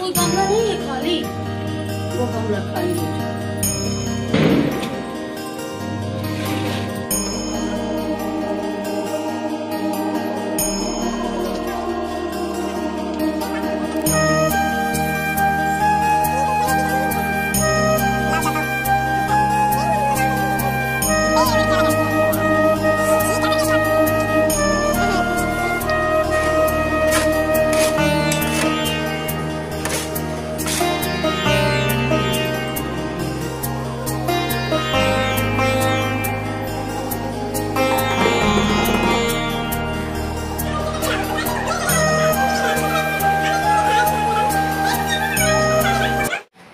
कोई कमरा नहीं है खाली, वो कमरा खाली है।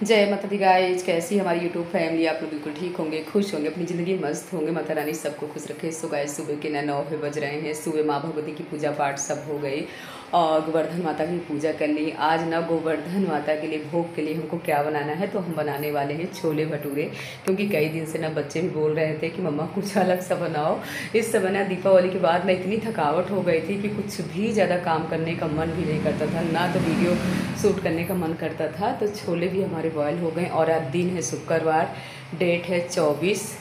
जय माता दी गाइज, कैसी हमारी यूट्यूब फैमिली। आप लोग बिल्कुल ठीक होंगे, खुश होंगे, अपनी ज़िंदगी मस्त होंगे। माता रानी सबको खुश रखे। सो गाइज सुबह के 9 बज रहे हैं। सुबह माँ भगवती की पूजा पाठ सब हो गई और गोवर्धन माता की पूजा कर ली। आज ना गोवर्धन माता के लिए भोग के लिए हमको क्या बनाना है, तो हम बनाने वाले हैं छोले भटूरे। क्योंकि कई दिन से ना बच्चे भी बोल रहे थे कि मम्मा कुछ अलग सा बनाओ। इस समय ना दीपावली के बाद ना इतनी थकावट हो गई थी कि कुछ भी ज़्यादा काम करने का मन भी नहीं करता था, ना तो वीडियो शूट करने का मन करता था। तो छोले भी हमारे बॉयल हो गए और आज दिन है शुक्रवार, डेट है 24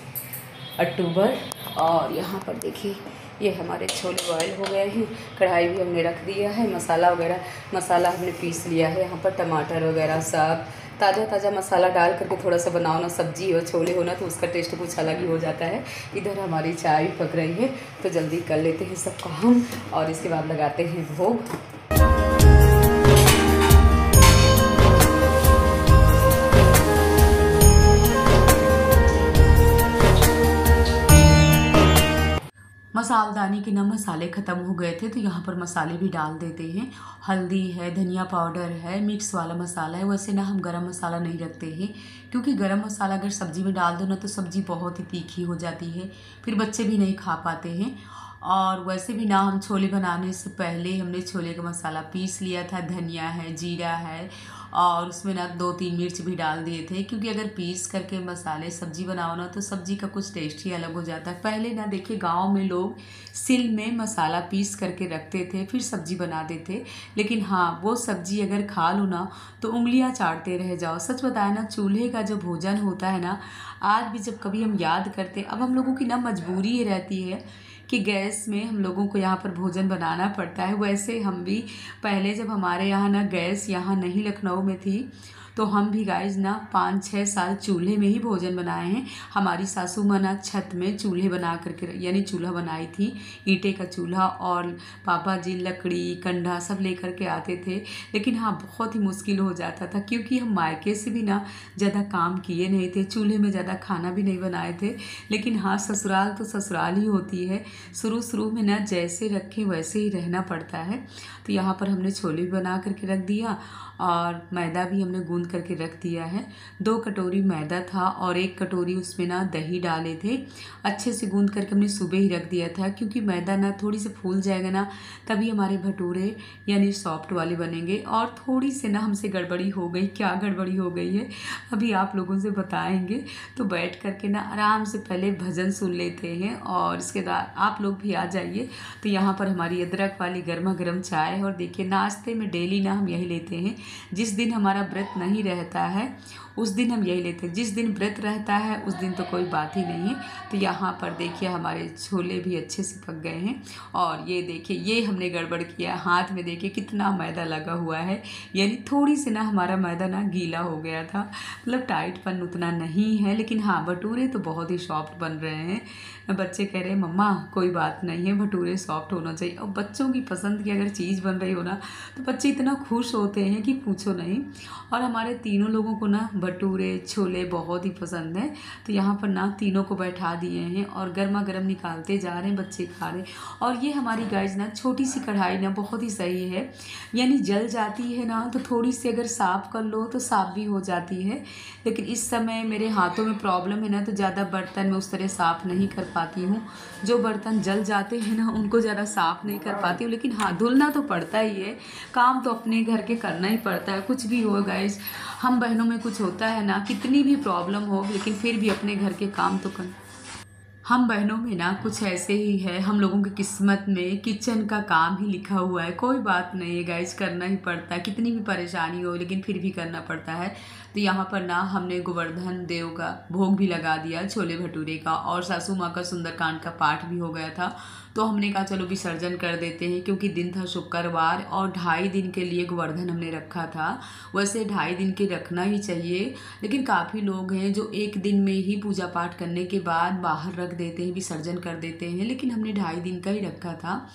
अक्टूबर। और यहाँ पर देखिए ये हमारे छोले बॉयल हो गए हैं। कढ़ाई भी हमने रख दिया है, मसाला हमने पीस लिया है। यहाँ पर टमाटर वगैरह सब ताज़ा मसाला डाल करके थोड़ा सा बनाओ ना, सब्जी हो छोले हो ना, तो उसका टेस्ट कुछ अलग ही हो जाता है। इधर हमारी चाय भी पक रही है, तो जल्दी कर लेते हैं सब काम और इसके बाद लगाते हैं भोग। मसालदानी के ना मसाले ख़त्म हो गए थे, तो यहाँ पर मसाले भी डाल देते हैं। हल्दी है, धनिया पाउडर है, मिक्स वाला मसाला है। वैसे ना हम गरम मसाला नहीं रखते हैं, क्योंकि गरम मसाला अगर सब्ज़ी में डाल दो ना तो सब्ज़ी बहुत ही तीखी हो जाती है, फिर बच्चे भी नहीं खा पाते हैं। और वैसे भी ना हम छोले बनाने से पहले हमने छोले का मसाला पीस लिया था। धनिया है, जीरा है और उसमें ना 2-3 मिर्च भी डाल दिए थे, क्योंकि अगर पीस करके मसाले सब्ज़ी बनाओ ना तो सब्ज़ी का कुछ टेस्ट ही अलग हो जाता है। पहले ना देखिए गांव में लोग सिल में मसाला पीस करके रखते थे, फिर सब्ज़ी बनाते थे। लेकिन हाँ, वो सब्ज़ी अगर खा लो ना तो उंगलियां चाटते रह जाओ। सच बताया ना, चूल्हे का जो भोजन होता है ना, आज भी जब कभी हम याद करते, अब हम लोगों की ना मजबूरी ये रहती है कि गैस में हम लोगों को यहाँ पर भोजन बनाना पड़ता है। वैसे हम भी पहले जब हमारे यहाँ ना गैस यहाँ नहीं लखनऊ में थी, तो हम भी गाइस ना 5-6 साल चूल्हे में ही भोजन बनाए हैं। हमारी सासू माँ ना छत में चूल्हे बना करके, यानी चूल्हा बनाई थी, ईंटे का चूल्हा। और पापा जी लकड़ी कंडा सब लेकर के आते थे। लेकिन हाँ, बहुत ही मुश्किल हो जाता था, क्योंकि हम मायके से भी ना ज़्यादा काम किए नहीं थे, चूल्हे में ज़्यादा खाना भी नहीं बनाए थे। लेकिन हाँ, ससुराल तो ससुराल ही होती है। शुरू में ना जैसे रखें वैसे ही रहना पड़ता है। तो यहाँ पर हमने छोले भी बना करके रख दिया और मैदा भी हमने गूंद करके रख दिया है। 2 कटोरी मैदा था और 1 कटोरी उसमें ना दही डाले थे। अच्छे से गूंद करके हमने सुबह ही रख दिया था, क्योंकि मैदा ना थोड़ी से फूल जाएगा ना, तभी हमारे भटूरे यानी सॉफ्ट वाले बनेंगे। और थोड़ी से ना हमसे गड़बड़ी हो गई। क्या गड़बड़ी हो गई है अभी आप लोगों से बताएंगे। तो बैठ करके ना आराम से पहले भजन सुन लेते हैं और इसके बाद आप लोग भी आ जाइए। तो यहाँ पर हमारी अदरक वाली गर्मा गर्म चाय है। और देखिए नाश्ते में डेली ना हम यही लेते हैं। जिस दिन हमारा व्रत नहीं रहता है उस दिन हम यही लेते हैं, जिस दिन व्रत रहता है उस दिन तो कोई बात ही नहीं है। तो यहाँ पर देखिए हमारे छोले भी अच्छे से पक गए हैं। और ये देखिए ये हमने गड़बड़ किया, हाथ में देखिए कितना मैदा लगा हुआ है, यानी थोड़ी सी ना हमारा मैदा ना गीला हो गया था। मतलब टाइटपन उतना नहीं है, लेकिन हाँ भटूरे तो बहुत ही सॉफ्ट बन रहे हैं। बच्चे कह रहे हैं मम्मा कोई बात नहीं है, भटूरे सॉफ्ट होना चाहिए। और बच्चों की पसंद की अगर चीज़ बन रही हो ना तो बच्चे इतना खुश होते हैं कि पूछो नहीं। और हमारे तीनों लोगों को ना भटूरे छोले बहुत ही पसंद है। तो यहाँ पर ना तीनों को बैठा दिए हैं और गर्मा गर्म निकालते जा रहे हैं, बच्चे खा रहे हैं। और ये हमारी गाइस ना छोटी सी कढ़ाई ना बहुत ही सही है, यानी जल जाती है ना तो थोड़ी सी अगर साफ़ कर लो तो साफ़ भी हो जाती है। लेकिन इस समय मेरे हाथों में प्रॉब्लम है ना, तो ज़्यादा बर्तन मैं उस तरह साफ़ नहीं कर पाती हूँ। जो बर्तन जल जाते हैं ना उनको ज़्यादा साफ़ नहीं कर पाती हूँ। लेकिन हाँ, धुलना तो पड़ता ही है, काम तो अपने घर के करना ही पड़ता है। कुछ भी हो गाइस, हम बहनों में कुछ होता है ना, कितनी भी प्रॉब्लम हो लेकिन फिर भी अपने घर के काम तो करना। हम बहनों में ना कुछ ऐसे ही है, हम लोगों की किस्मत में किचन का काम ही लिखा हुआ है। कोई बात नहीं है गाइस, करना ही पड़ता है, कितनी भी परेशानी हो लेकिन फिर भी करना पड़ता है। तो यहाँ पर ना हमने गोवर्धन देव का भोग भी लगा दिया, छोले भटूरे का, और सासू माँ का सुंदरकांड का पाठ भी हो गया था। तो हमने कहा चलो विसर्जन कर देते हैं, क्योंकि दिन था शुक्रवार और 2.5 दिन के लिए गोवर्धन हमने रखा था। वैसे 2.5 दिन के रखना ही चाहिए, लेकिन काफ़ी लोग हैं जो 1 दिन में ही पूजा पाठ करने के बाद बाहर रख देते हैं, विसर्जन कर देते हैं, लेकिन हमने 2.5 दिन का ही रखा था।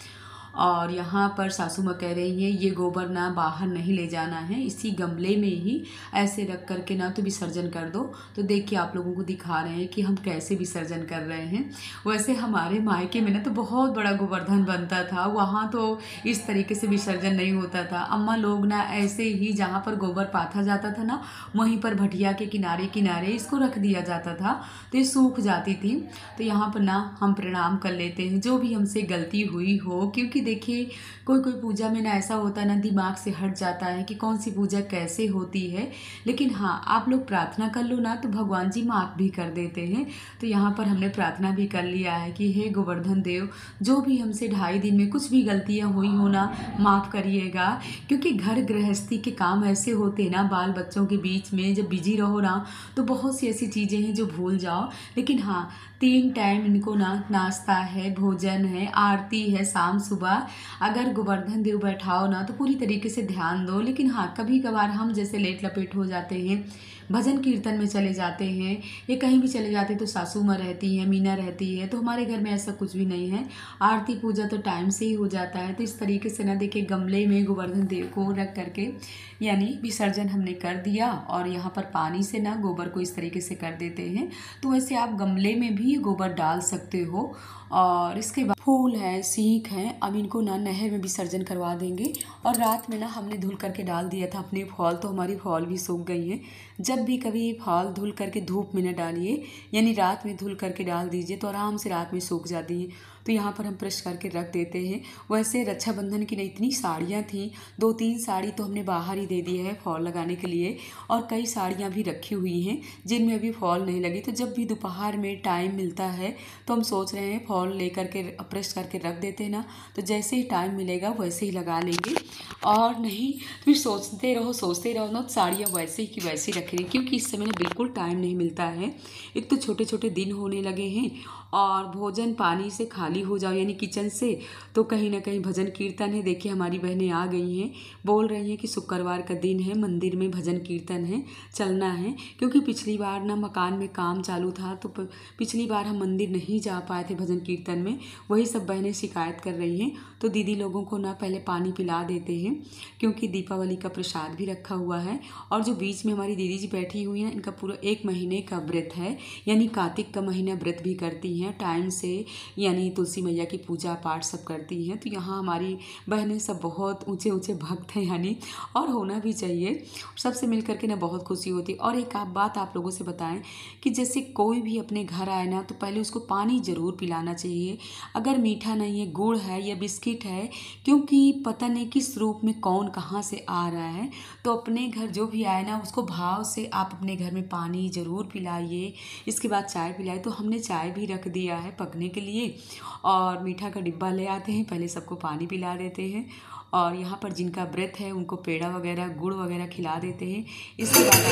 और यहाँ पर सासू माँ कह रही हैं ये गोबर ना बाहर नहीं ले जाना है, इसी गमले में ही ऐसे रख करके ना तो विसर्जन कर दो। तो देखिए आप लोगों को दिखा रहे हैं कि हम कैसे विसर्जन कर रहे हैं। वैसे हमारे मायके में ना तो बहुत बड़ा गोवर्धन बनता था, वहाँ तो इस तरीके से विसर्जन नहीं होता था। अम्मा लोग ना ऐसे ही जहाँ पर गोबर पाथा जाता था ना, वहीं पर भटिया के किनारे किनारे इसको रख दिया जाता था, तो ये सूख जाती थी। तो यहाँ पर ना हम प्रणाम कर लेते हैं जो भी हमसे गलती हुई हो, क्योंकि देखिए कोई कोई पूजा में ना ऐसा होता है ना, दिमाग से हट जाता है कि कौन सी पूजा कैसे होती है। लेकिन हाँ, आप लोग प्रार्थना कर लो ना तो भगवान जी माफ़ भी कर देते हैं। तो यहाँ पर हमने प्रार्थना भी कर लिया है कि हे गोवर्धन देव, जो भी हमसे 2.5 दिन में कुछ भी गलतियाँ हुई हो ना, माफ़ करिएगा। क्योंकि घर गृहस्थी के काम ऐसे होते हैं ना, बाल बच्चों के बीच में जब बिजी रहो ना तो बहुत सी ऐसी चीज़ें हैं जो भूल जाओ। लेकिन हाँ, 3 टाइम इनको ना नाश्ता है, भोजन है, आरती है शाम सुबह। अगर गोवर्धन देव बैठाओ ना तो पूरी तरीके से ध्यान दो। लेकिन हाँ, कभी कभार हम जैसे लेट लपेट हो जाते हैं, भजन कीर्तन में चले जाते हैं या कहीं भी चले जाते हैं, तो सासू माँ रहती है, मीना रहती है, तो हमारे घर में ऐसा कुछ भी नहीं है। आरती पूजा तो टाइम से ही हो जाता है। तो इस तरीके से ना देखिए गमले में गोवर्धन देव को रख करके यानी विसर्जन हमने कर दिया। और यहाँ पर पानी से ना गोबर को इस तरीके से कर देते हैं। तो वैसे आप गमले में भी गोबर डाल सकते हो। और इसके बाद फूल है, सीख है, अब इनको ना नहर में विसर्जन करवा देंगे। और रात में ना हमने धुल करके डाल दिया था अपने फॉल, तो हमारी फॉल भी सूख गई है। जब भी कभी फॉल धुल करके धूप में न डालिए, यानी रात में धुल करके डाल दीजिए तो आराम से रात में सूख जाती है। तो यहाँ पर हम प्रेस करके रख देते हैं। वैसे रक्षाबंधन की ना इतनी साड़ियाँ थी, 2-3 साड़ी तो हमने बाहर ही दे दी है फॉल लगाने के लिए, और कई साड़ियाँ भी रखी हुई हैं जिनमें अभी फॉल नहीं लगी। तो जब भी दोपहर में टाइम मिलता है तो हम सोच रहे हैं फॉल ले करके प्रेस करके रख देते हैं ना, तो जैसे ही टाइम मिलेगा वैसे ही लगा लेंगे। और नहीं फिर सोचते रहो ना, तो साड़ियाँ वैसे ही की वैसे ही रखेंगे, क्योंकि इस समय ना बिल्कुल टाइम नहीं मिलता है। एक तो छोटे छोटे दिन होने लगे हैं और भोजन पानी से खाली हो जाओ यानी किचन से, तो कहीं ना कहीं भजन कीर्तन है। देखिए हमारी बहनें आ गई हैं, बोल रही हैं कि शुक्रवार का दिन है, मंदिर में भजन कीर्तन है, चलना है। क्योंकि पिछली बार ना मकान में काम चालू था, तो पिछली बार हम मंदिर नहीं जा पाए थे भजन कीर्तन में, वही सब बहनें शिकायत कर रही हैं। तो दीदी लोगों को ना पहले पानी पिला देते हैं, क्योंकि दीपावली का प्रसाद भी रखा हुआ है। और जो बीच में हमारी दीदी जी बैठी हुई हैं, इनका पूरा 1 महीने का व्रत है, यानी कार्तिक का महीना व्रत भी करती हैं टाइम से, यानी तुलसी मैया की पूजा पाठ सब करती हैं। तो यहाँ हमारी बहनें सब बहुत ऊंचे ऊंचे भक्त हैं यानी, और होना भी चाहिए। सबसे मिल करके ना बहुत खुशी होती है। और एक बात आप लोगों से बताएं कि जैसे कोई भी अपने घर आए ना, तो पहले उसको पानी ज़रूर पिलाना चाहिए। अगर मीठा नहीं है, गुड़ है या बिस्किट है, क्योंकि पता नहीं किस रूप में कौन कहाँ से आ रहा है। तो अपने घर जो भी आए ना, उसको भाव से आप अपने घर में पानी ज़रूर पिलाइए। इसके बाद चाय पिलाइए। तो हमने चाय भी रख दिया है पकने के लिए, और मीठा का डिब्बा ले आते हैं, पहले सबको पानी पिला देते हैं। और यहाँ पर जिनका व्रत है उनको पेड़ा वगैरह गुड़ वगैरह खिला देते हैं। इसके बाद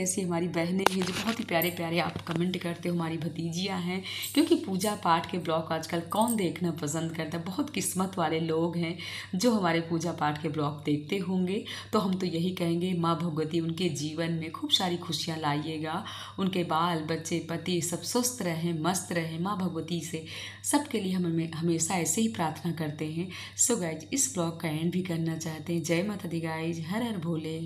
ऐसी हमारी बहनें हैं जो बहुत ही प्यारे प्यारे आप कमेंट करते हो, हमारी भतीजियाँ हैं, क्योंकि पूजा पाठ के ब्लॉग आजकल कौन देखना पसंद करता है। बहुत किस्मत वाले लोग हैं जो हमारे पूजा पाठ के ब्लॉग देखते होंगे। तो हम तो यही कहेंगे माँ भगवती उनके जीवन में खूब सारी खुशियाँ लाइएगा, उनके बाल बच्चे पति सब स्वस्थ रहें, मस्त रहें। माँ भगवती से सबके लिए हम हमेशा ऐसे ही प्रार्थना करते हैं। सो गाइज, इस ब्लॉग का एंड भी करना चाहते हैं। जय माता the guys, her her Bhole.